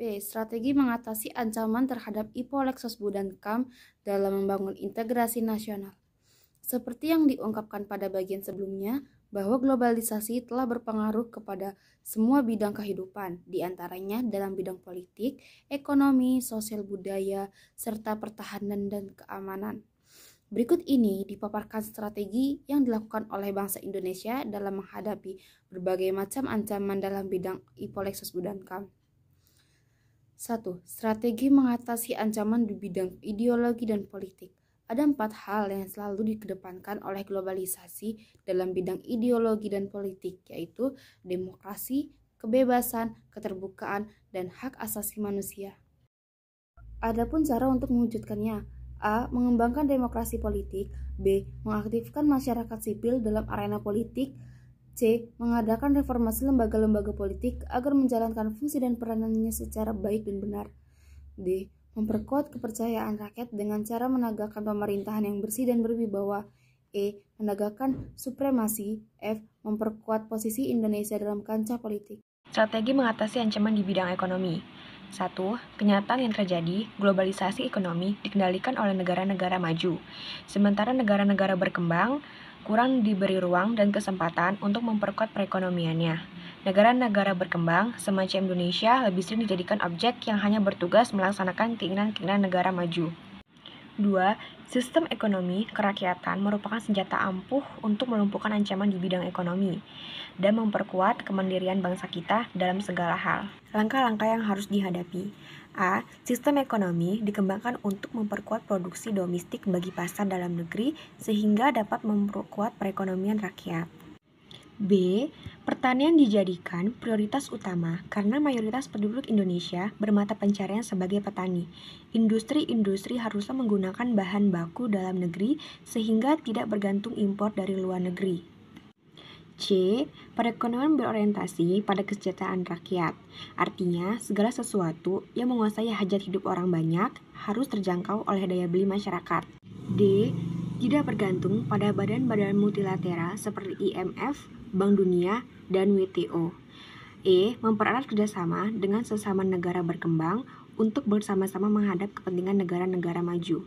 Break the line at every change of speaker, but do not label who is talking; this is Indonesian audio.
B. Strategi mengatasi ancaman terhadap IPO dan KAM dalam membangun integrasi nasional. Seperti yang diungkapkan pada bagian sebelumnya, bahwa globalisasi telah berpengaruh kepada semua bidang kehidupan, diantaranya dalam bidang politik, ekonomi, sosial budaya, serta pertahanan dan keamanan. Berikut ini dipaparkan strategi yang dilakukan oleh bangsa Indonesia dalam menghadapi berbagai macam ancaman dalam bidang IPO dan KAM. 1. Strategi mengatasi ancaman di bidang ideologi dan politik. Ada 4 hal yang selalu dikedepankan oleh globalisasi dalam bidang ideologi dan politik, yaitu demokrasi, kebebasan, keterbukaan, dan hak asasi manusia. Adapun cara untuk mewujudkannya: A. Mengembangkan demokrasi politik. B. Mengaktifkan masyarakat sipil dalam arena politik. C. Mengadakan reformasi lembaga-lembaga politik agar menjalankan fungsi dan peranannya secara baik dan benar. D. Memperkuat kepercayaan rakyat dengan cara menegakkan pemerintahan yang bersih dan berwibawa. E. Menegakkan supremasi. F. Memperkuat posisi Indonesia dalam kancah politik.
Strategi mengatasi ancaman di bidang ekonomi. 1. Kenyataan yang terjadi, globalisasi ekonomi dikendalikan oleh negara-negara maju, sementara negara-negara berkembang kurang diberi ruang dan kesempatan untuk memperkuat perekonomiannya. Negara-negara berkembang, semacam Indonesia, lebih sering dijadikan objek yang hanya bertugas melaksanakan keinginan-keinginan negara maju. 2. Sistem ekonomi kerakyatan merupakan senjata ampuh untuk melumpuhkan ancaman di bidang ekonomi dan memperkuat kemandirian bangsa kita dalam segala hal. Langkah-langkah yang harus dihadapi. A. Sistem ekonomi dikembangkan untuk memperkuat produksi domestik bagi pasar dalam negeri sehingga dapat memperkuat perekonomian rakyat. B. Pertanian dijadikan prioritas utama karena mayoritas penduduk Indonesia bermata pencarian sebagai petani. Industri-industri haruslah menggunakan bahan baku dalam negeri sehingga tidak bergantung impor dari luar negeri. C. Perekonomian berorientasi pada kesejahteraan rakyat. Artinya, segala sesuatu yang menguasai hajat hidup orang banyak harus terjangkau oleh daya beli masyarakat. D. Tidak bergantung pada badan-badan multilateral seperti IMF, Bank Dunia, dan WTO. E. Mempererat kerjasama dengan sesama negara berkembang untuk bersama-sama menghadap kepentingan negara-negara maju.